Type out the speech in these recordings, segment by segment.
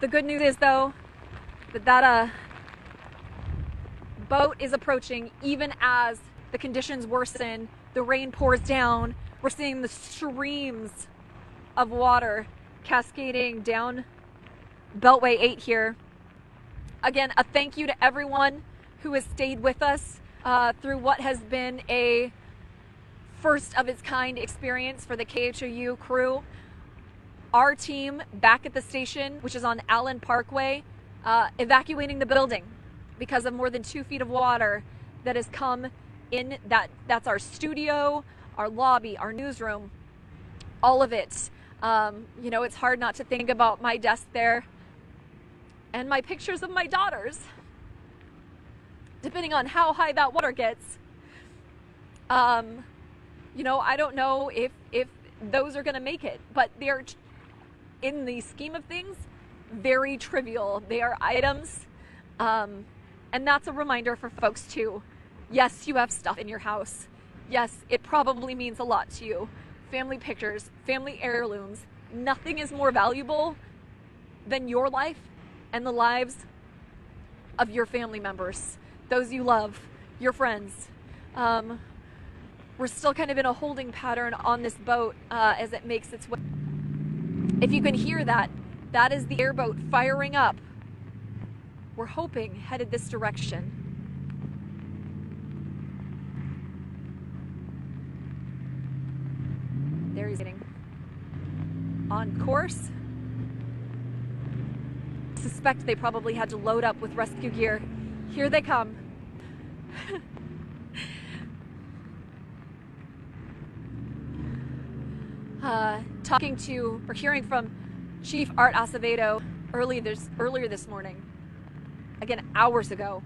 The good news is, though, that boat is approaching even as the conditions worsen, the rain pours down. We're seeing the streams of water cascading down Beltway 8 here. Again, a thank you to everyone who has stayed with us through what has been a first of its kind experience for the KHOU crew. Our team back at the station, which is on Allen Parkway, evacuating the building because of more than 2 feet of water that has come in. That's our studio, our lobby, our newsroom, all of it. You know, it's hard not to think about my desk there and my pictures of my daughters, depending on how high that water gets. You know, I don't know if those are going to make it, but they're, in the scheme of things, very trivial. They are items, and that's a reminder for folks too. Yes, you have stuff in your house. Yes, it probably means a lot to you. Family pictures, family heirlooms. Nothing is more valuable than your life and the lives of your family members, those you love, your friends. We're still kind of in a holding pattern on this boat as it makes its way. If you can hear that, that is the airboat firing up. We're hoping headed this direction. There he's getting on course. I suspect they probably had to load up with rescue gear. Here they come. Talking to or hearing from Chief Art Acevedo earlier this morning, again hours ago,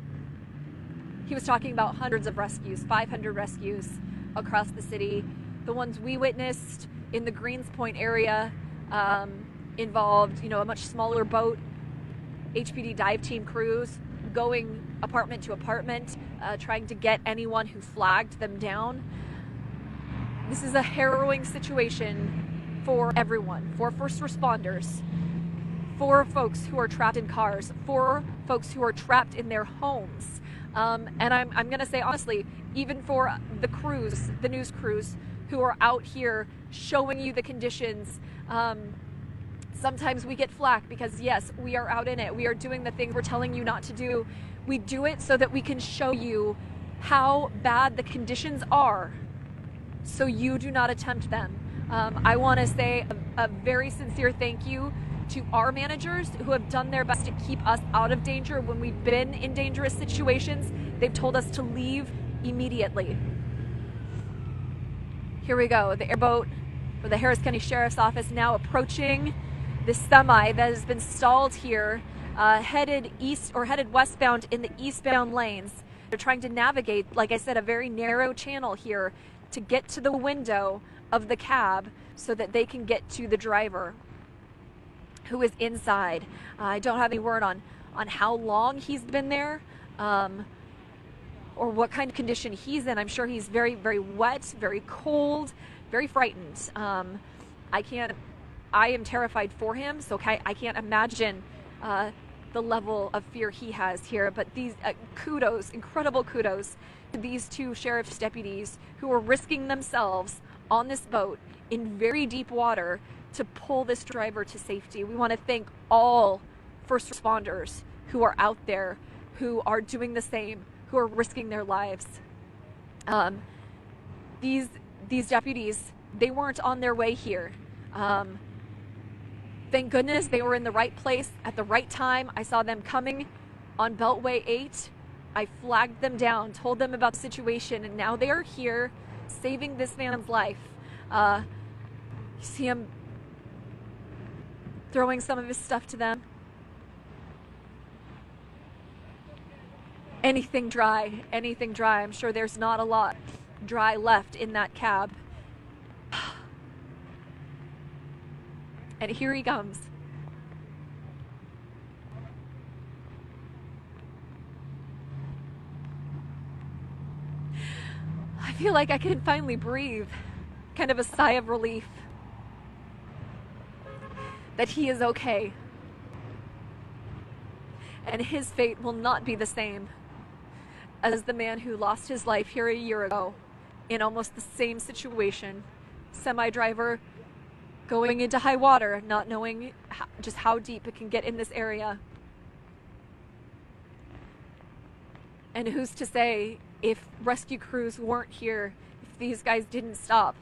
he was talking about hundreds of rescues, 500 rescues across the city. The ones we witnessed in the Greens Point area involved, you know, a much smaller boat, HPD dive team crews going apartment to apartment, trying to get anyone who flagged them down. This is a harrowing situation for everyone, for first responders, for folks who are trapped in cars, for folks who are trapped in their homes. And I'm going to say honestly, even for the crews, the news crews who are out here showing you the conditions, sometimes we get flack because yes, we are out in it. We are doing the things we're telling you not to do. We do it so that we can show you how bad the conditions are, so you do not attempt them. I want to say a very sincere thank you to our managers who have done their best to keep us out of danger when we've been in dangerous situations. They've told us to leave immediately. Here we go, the airboat for the Harris County Sheriff's Office now approaching the semi that has been stalled here, headed east or headed westbound in the eastbound lanes. They're trying to navigate, like I said, a very narrow channel here to get to the window of the cab so that they can get to the driver who is inside. I don't have any word on how long he's been there or what kind of condition he's in. I'm sure he's very, very wet, very cold, very frightened. I am terrified for him, so I can't imagine the level of fear he has here. But these kudos, incredible kudos to these two sheriff's deputies who are risking themselves on this boat in very deep water to pull this driver to safety. We want to thank all first responders who are out there, who are doing the same, who are risking their lives. These deputies, they weren't on their way here. Thank goodness they were in the right place at the right time. I saw them coming on Beltway 8. I flagged them down, told them about the situation, and now they are here saving this man's life. You see him throwing some of his stuff to them. Anything dry, anything dry. I'm sure there's not a lot dry left in that cab. And here he comes. I feel like I can finally breathe. Kind of a sigh of relief that he is okay. and his fate will not be the same as the man who lost his life here a year ago in almost the same situation. Semi-driver going into high water, not knowing just how deep it can get in this area. And who's to say, if rescue crews weren't here, if these guys didn't stop,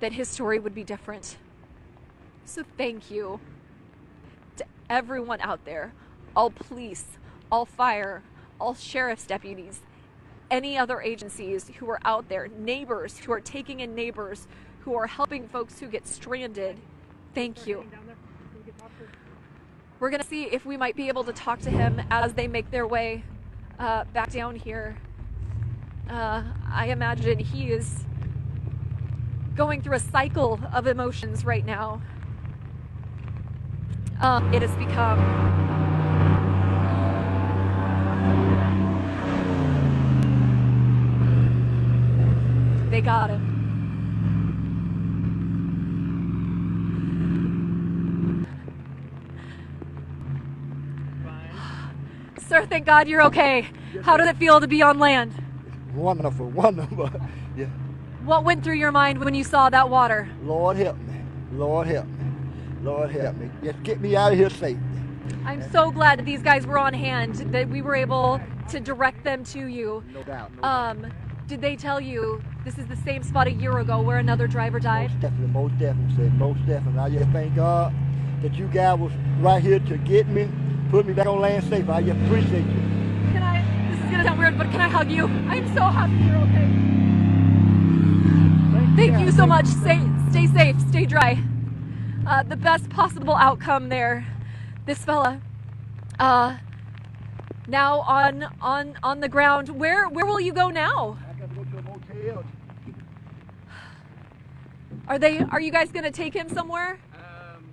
that his story would be different. So thank you to everyone out there, all police, all fire, all sheriff's deputies, any other agencies who are out there, neighbors who are taking in neighbors, who are helping folks who get stranded. Thank you. We're going to see if we might be able to talk to him as they make their way back down here. I imagine he is going through a cycle of emotions right now. It has become they got him. Sir, thank God you're okay. How does it feel to be on land? Wonderful, wonderful. Yeah. What went through your mind when you saw that water? Lord help me. Lord help me. Lord help me. Just get me out of here safe. I'm so glad that these guys were on hand, that we were able to direct them to you. No doubt. No doubt. Did they tell you this is the same spot a year ago where another driver died? Most definitely, most definitely. I just thank God that you guys was right here to get me, put me back on land safe. I just appreciate you. This is gonna sound weird, but can I hug you? I'm so happy you're okay. Thank you so much. Stay safe, stay dry. The best possible outcome there. This fella, now on the ground. Where will you go now? I gotta go to a motel. Are you guys gonna take him somewhere?